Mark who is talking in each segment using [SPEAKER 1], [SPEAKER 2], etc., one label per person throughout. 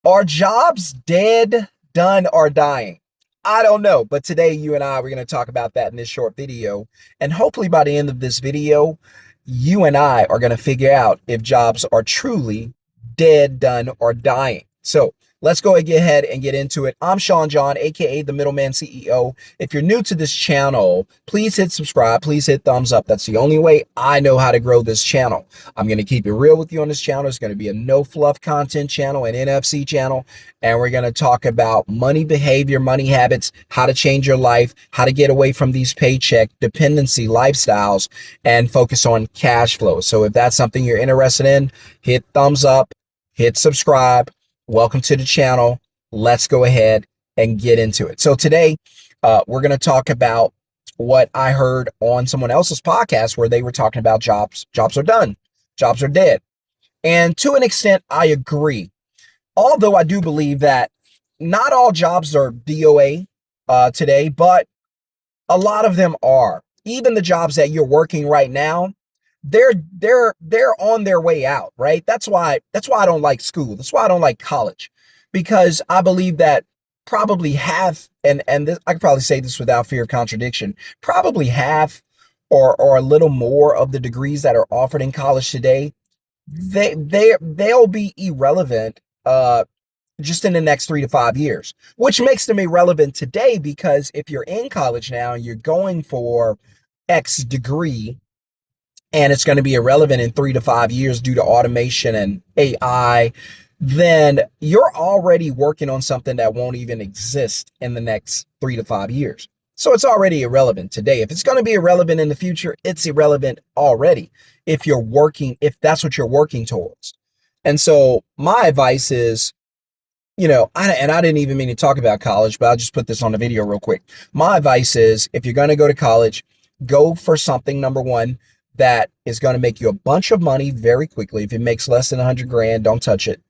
[SPEAKER 1] Are jobs dead, done, or dying? I don't know, but today you and we're going to talk about that in this short video. And hopefully by the end of this video, you and I are going to figure out if jobs are truly dead, done, or dying. So let's go ahead and get into it. I'm Shon-Jhon, aka the Middleman CEO. If you're new to this channel, please hit subscribe. Please hit thumbs up. That's the only way I know how to grow this channel. I'm going to keep it real with you on this channel. It's going to be a no fluff content channel, an NFC channel, and we're going to talk about money behavior, money habits, how to change your life, how to get away from these paycheck dependency lifestyles, and focus on cash flow. So if that's something you're interested in, hit thumbs up, hit subscribe. Welcome to the channel. Let's go ahead and get into it. So today, we're going to talk about what I heard on someone else's podcast where they were talking about jobs. Jobs are done. Jobs are dead. And to an extent, I agree. Although I do believe that not all jobs are DOA today, but a lot of them are. Even the jobs that you're working right now, they're on their way out, right? That's why I don't like school. That's why I don't like college, because I believe that probably half, and this, I could probably say this without fear of contradiction, probably half or a little more of the degrees that are offered in college today, they'll be irrelevant just in the next 3 to 5 years, which makes them irrelevant today, because if you're in college now and you're going for X degree, and it's going to be irrelevant in 3 to 5 years due to automation and AI, then you're already working on something that won't even exist in the next 3 to 5 years. So it's already irrelevant today. If it's going to be irrelevant in the future, it's irrelevant already if that's what you're working towards. And so my advice is, I didn't even mean to talk about college, but I'll just put this on the video real quick. My advice is, if you're going to go to college, go for something, number one, that is going to make you a bunch of money very quickly. If it makes less than 100 grand, don't touch it.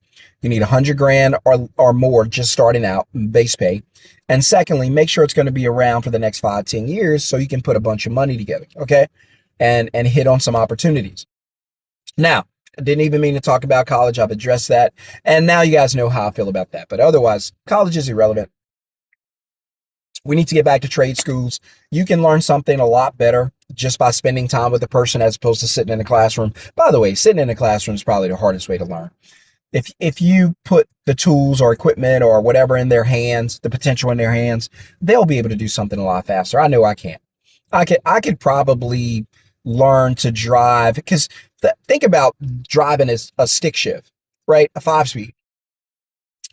[SPEAKER 1] You need 100 grand or more just starting out, base pay. And secondly, make sure it's going to be around for the next 5-10 years so you can put a bunch of money together, okay? And hit on some opportunities. Now, I didn't even mean to talk about college. I've addressed that. And now you guys know how I feel about that. But otherwise, college is irrelevant. We need to get back to trade schools. You can learn something a lot better just by spending time with a person as opposed to sitting in a classroom. By the way, sitting in a classroom is probably the hardest way to learn. If you put the tools or equipment or whatever in their hands, the potential in their hands, they'll be able to do something a lot faster. I know I can. I could probably learn to drive, because think about driving as a stick shift, right? A 5-speed.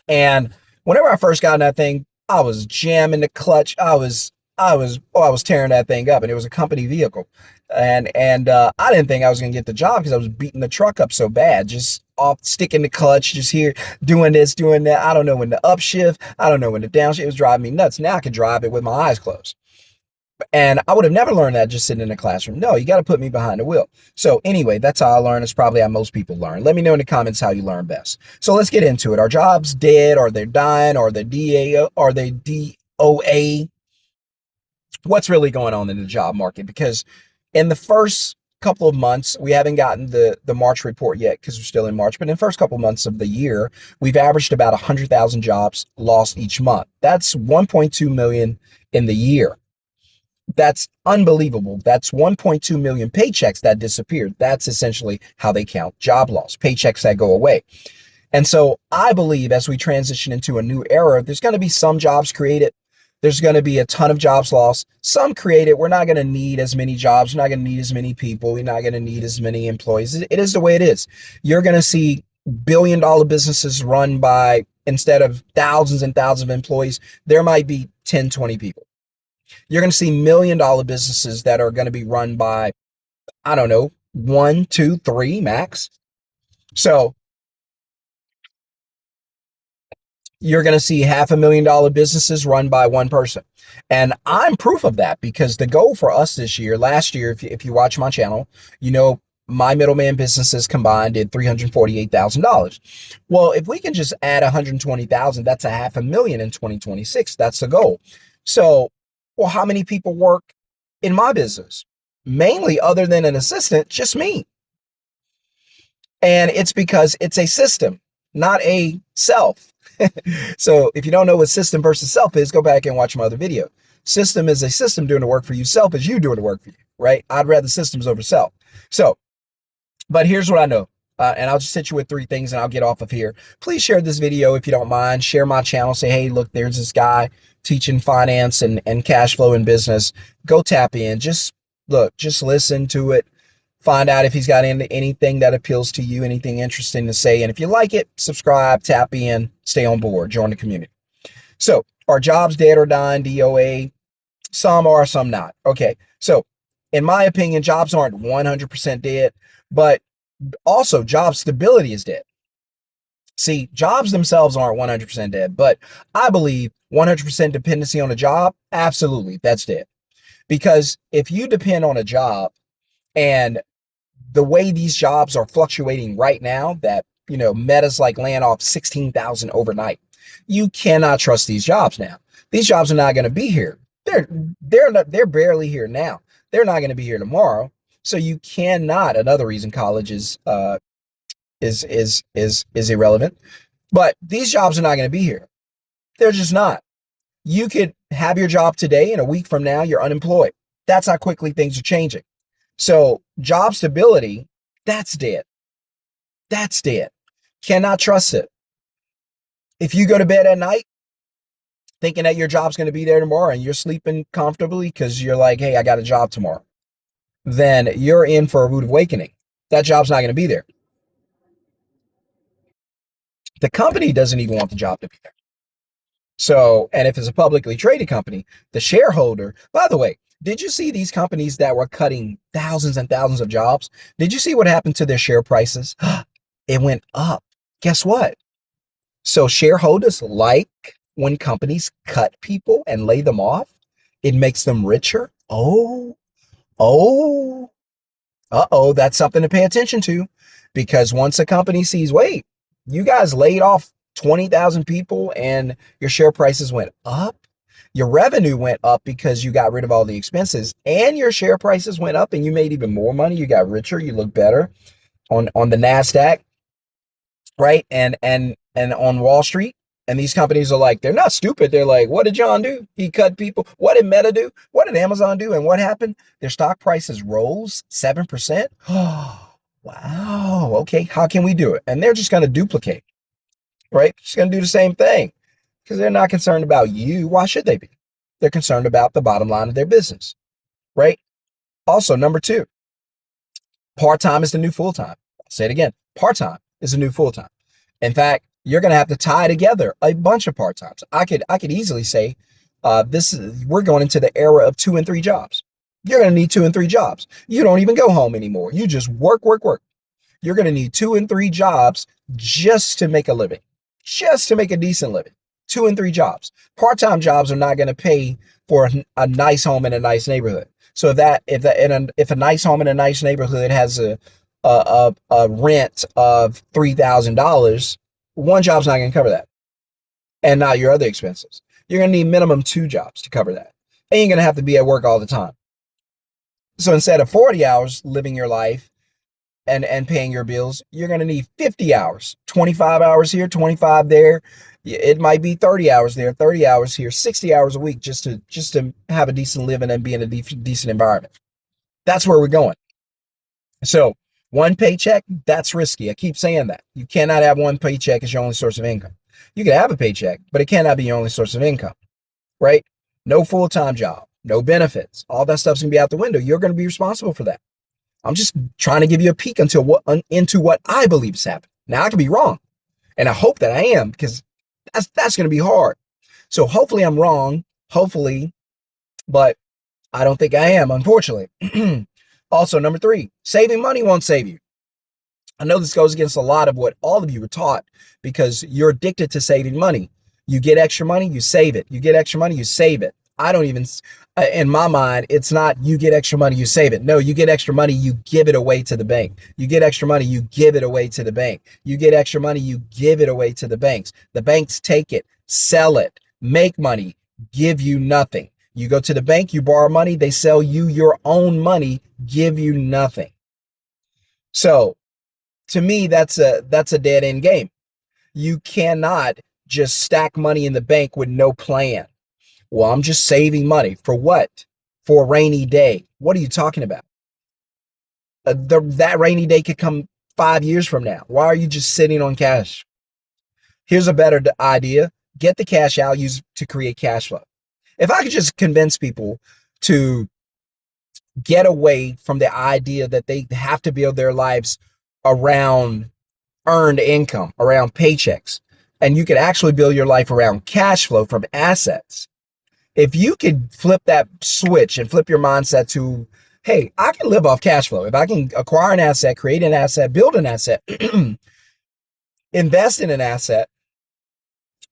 [SPEAKER 1] And whenever I first got in that thing, I was jamming the clutch. I was tearing that thing up, and it was a company vehicle. And I didn't think I was going to get the job because I was beating the truck up so bad, just off sticking the clutch, just here doing this, doing that. I don't know when to upshift. I don't know when to downshift. It was driving me nuts. Now I can drive it with my eyes closed. And I would have never learned that just sitting in a classroom. No, you got to put me behind the wheel. So anyway, that's how I learn. It's probably how most people learn. Let me know in the comments how you learn best. So let's get into it. Are jobs dead? Are they dying? Are they DA? Are they DOA? What's really going on in the job market? Because in the first couple of months, we haven't gotten the March report yet because we're still in March, but in the first couple of months of the year, we've averaged about 100,000 jobs lost each month. That's 1.2 million in the year. That's unbelievable. That's 1.2 million paychecks that disappeared. That's essentially how they count job loss, paychecks that go away. And so I believe as we transition into a new era, there's going to be some jobs created. There's going to be a ton of jobs lost. Some created. We're not going to need as many jobs. We're not going to need as many people. We're not going to need as many employees. It is the way it is. You're going to see billion-dollar businesses run by, instead of thousands and thousands of employees, there might be 10, 20 people. You're going to see million-dollar businesses that are going to be run by, I don't know, 1, 2, 3 max. So you're going to see $500,000 businesses run by one person. And I'm proof of that, because the goal for us this year, last year, if you watch my channel, my middleman businesses combined did $348,000. Well, if we can just add 120,000, that's $500,000 in 2026. That's the goal. So, well, how many people work in my business? Mainly, other than an assistant, just me. And it's because it's a system. not a self. So if you don't know what system versus self is, go back and watch my other video. System is a system doing the work for you. Self is you doing the work for you, right? I'd rather systems over self. So, but here's what I know. And I'll just hit you with three things and I'll get off of here. Please share this video if you don't mind. Share my channel. Say, hey, look, there's this guy teaching finance and cash flow in business. Go tap in. Just look, just listen to it. Find out if he's got anything that appeals to you, anything interesting to say. And if you like it, subscribe, tap in, stay on board, join the community. So are jobs dead or dying, DOA? Some are, some not. Okay. So in my opinion, jobs aren't 100% dead, but also job stability is dead. See, jobs themselves aren't 100% dead, but I believe 100% dependency on a job, absolutely, that's dead. Because if you depend on a job and the way these jobs are fluctuating right now, that, you know, Meta's like laying off 16,000 overnight, you cannot trust these jobs now. These jobs are not going to be here. They're barely here now. They're not going to be here tomorrow. So you cannot. Another reason college is irrelevant. But these jobs are not going to be here. They're just not. You could have your job today and a week from now you're unemployed. That's how quickly things are changing. So job stability, that's dead. That's dead. Cannot trust it. If you go to bed at night thinking that your job's going to be there tomorrow and you're sleeping comfortably because you're like, hey, I got a job tomorrow, then you're in for a rude awakening. That job's not going to be there. The company doesn't even want the job to be there. So, and if it's a publicly traded company, the shareholder, by the way, did you see these companies that were cutting thousands and thousands of jobs? Did you see what happened to their share prices? It went up. Guess what? So shareholders like when companies cut people and lay them off. It makes them richer. Oh, that's something to pay attention to, because once a company sees, wait, you guys laid off 20,000 people and your share prices went up, your revenue went up because you got rid of all the expenses, and your share prices went up and you made even more money, you got richer, you look better on the NASDAQ, right? And on Wall Street. And these companies are like, they're not stupid. They're like, what did John do? He cut people. What did Meta do? What did Amazon do? And what happened? Their stock prices rose 7%. Oh, wow. Okay. How can we do it? And they're just going to duplicate, right? Just going to do the same thing because they're not concerned about you. Why should they be? They're concerned about the bottom line of their business, right? Also, number two, part-time is the new full-time. I'll say it again. Part-time is the new full-time. In fact, you're going to have to tie together a bunch of part-times. I could easily say we're going into the era of 2 and 3 jobs. You're going to need 2 and 3 jobs. You don't even go home anymore. You just work. You're going to need 2 and 3 jobs just to make a living, just to make a decent living. 2 and 3 jobs. Part-time jobs are not going to pay for a nice home in a nice neighborhood. So if a nice home in a nice neighborhood has a rent of $3,000, one job's not going to cover that. And not your other expenses. You're going to need minimum 2 jobs to cover that. And you're going to have to be at work all the time. So instead of 40 hours living your life and paying your bills, you're going to need 50 hours, 25 hours here, 25 there. It might be 30 hours there, 30 hours here, 60 hours a week just to have a decent living and be in a decent environment. That's where we're going. So one paycheck, that's risky. I keep saying that. You cannot have one paycheck as your only source of income. You can have a paycheck, but it cannot be your only source of income, right? No full-time job, no benefits. All that stuff's going to be out the window. You're going to be responsible for that. I'm just trying to give you a peek into what I believe is happening. Now, I could be wrong, and I hope that I am, because that's going to be hard. So hopefully I'm wrong, hopefully, but I don't think I am, unfortunately. Also, number 3, saving money won't save you. I know this goes against a lot of what all of you were taught because you're addicted to saving money. You get extra money, you save it. You get extra money, you save it. I don't even, in my mind, it's not you get extra money, you save it. No, you get extra money, you give it away to the bank. You get extra money, you give it away to the bank. You get extra money, you give it away to the banks. The banks take it, sell it, make money, give you nothing. You go to the bank, you borrow money, they sell you your own money, give you nothing. So to me, that's a dead end game. You cannot just stack money in the bank with no plan. Well, I'm just saving money. For what? For a rainy day. What are you talking about? That rainy day could come 5 years from now. Why are you just sitting on cash? Here's a better idea. Get the cash out, use to create cash flow. If I could just convince people to get away from the idea that they have to build their lives around earned income, around paychecks, and you could actually build your life around cash flow from assets. If you could flip that switch and flip your mindset to, hey, I can live off cash flow. If I can acquire an asset, create an asset, build an asset, invest in an asset,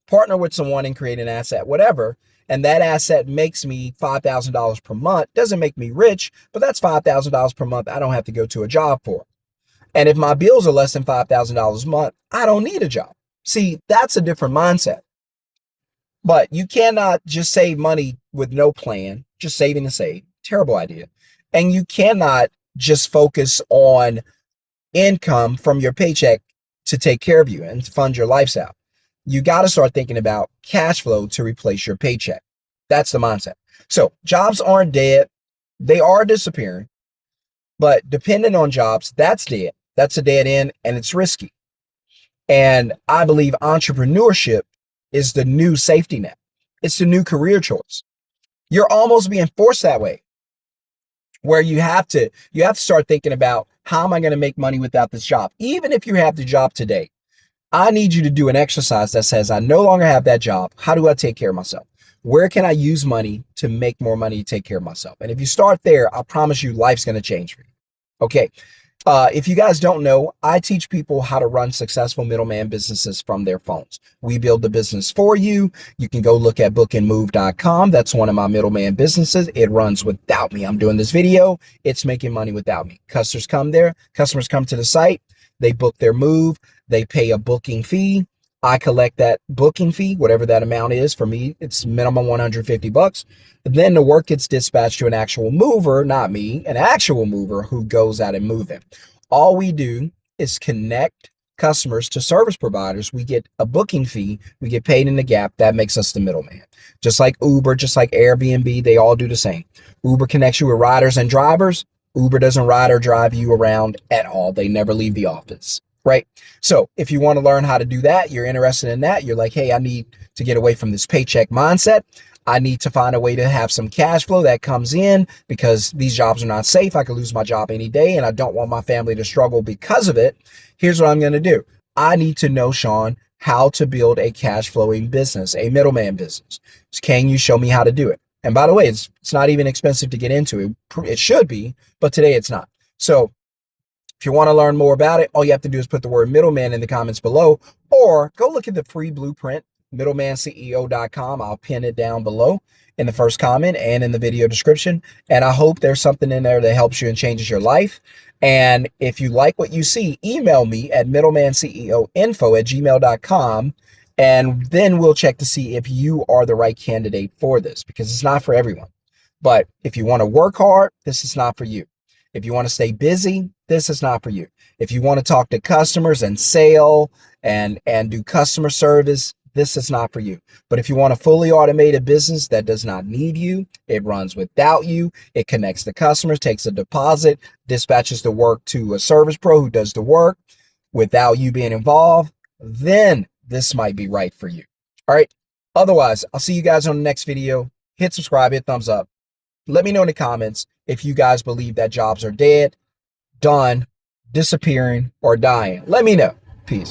[SPEAKER 1] partner with someone and create an asset, whatever, and that asset makes me $5,000 per month, doesn't make me rich, but that's $5,000 per month I don't have to go to a job for. And if my bills are less than $5,000 a month, I don't need a job. See, that's a different mindset. But you cannot just save money with no plan, just saving to save. Terrible idea. And you cannot just focus on income from your paycheck to take care of you and fund your lifestyle. You got to start thinking about cash flow to replace your paycheck. That's the mindset. So jobs aren't dead. They are disappearing. But depending on jobs, that's dead. That's a dead end, and it's risky. And I believe entrepreneurship is the new safety net. It's the new career choice. You're almost being forced that way, where you have to start thinking about, how am I going to make money without this job? Even if you have the job today, I need you to do an exercise that says, I no longer have that job. How do I take care of myself? Where can I use money to make more money to take care of myself? And if you start there, I promise you life's going to change for you. Okay. If you guys don't know, I teach people how to run successful middleman businesses from their phones. We build the business for you. You can go look at bookandmove.com. That's one of my middleman businesses. It runs without me. I'm doing this video. It's making money without me. Customers come there. Customers come to the site. They book their move. They pay a booking fee. I collect that booking fee, whatever that amount is. For me, it's minimum $150. Then the work gets dispatched to an actual mover, not me, an actual mover who goes out and moves them. All we do is connect customers to service providers. We get a booking fee. We get paid in the gap. That makes us the middleman. Just like Uber, just like Airbnb, they all do the same. Uber connects you with riders and drivers. Uber doesn't ride or drive you around at all. They never leave the office. Right? So if you want to learn how to do that, you're interested in that, you're like, hey, I need to get away from this paycheck mindset. I need to find a way to have some cash flow that comes in, because these jobs are not safe. I could lose my job any day, and I don't want my family to struggle because of it. Here's what I'm going to do. I need to know, Shon, how to build a cash flowing business, a middleman business. Can you show me how to do it? And by the way, it's not even expensive to get into. It should be, but today it's not. So if you want to learn more about it, all you have to do is put the word middleman in the comments below, or go look at the free blueprint, middlemanceo.com. I'll pin it down below in the first comment and in the video description. And I hope there's something in there that helps you and changes your life. And if you like what you see, email me at middlemanceo.info@gmail.com. And then we'll check to see if you are the right candidate for this, because it's not for everyone. But if you want to work hard, this is not for you. If you want to stay busy, this is not for you. If you want to talk to customers and sell and do customer service, this is not for you. But if you want a fully automated business that does not need you, it runs without you, it connects the customers, takes a deposit, dispatches the work to a service pro who does the work without you being involved, then this might be right for you. All right. Otherwise, I'll see you guys on the next video. Hit subscribe, hit thumbs up. Let me know in the comments if you guys believe that jobs are dead, done, disappearing, or dying. Let me know. Peace.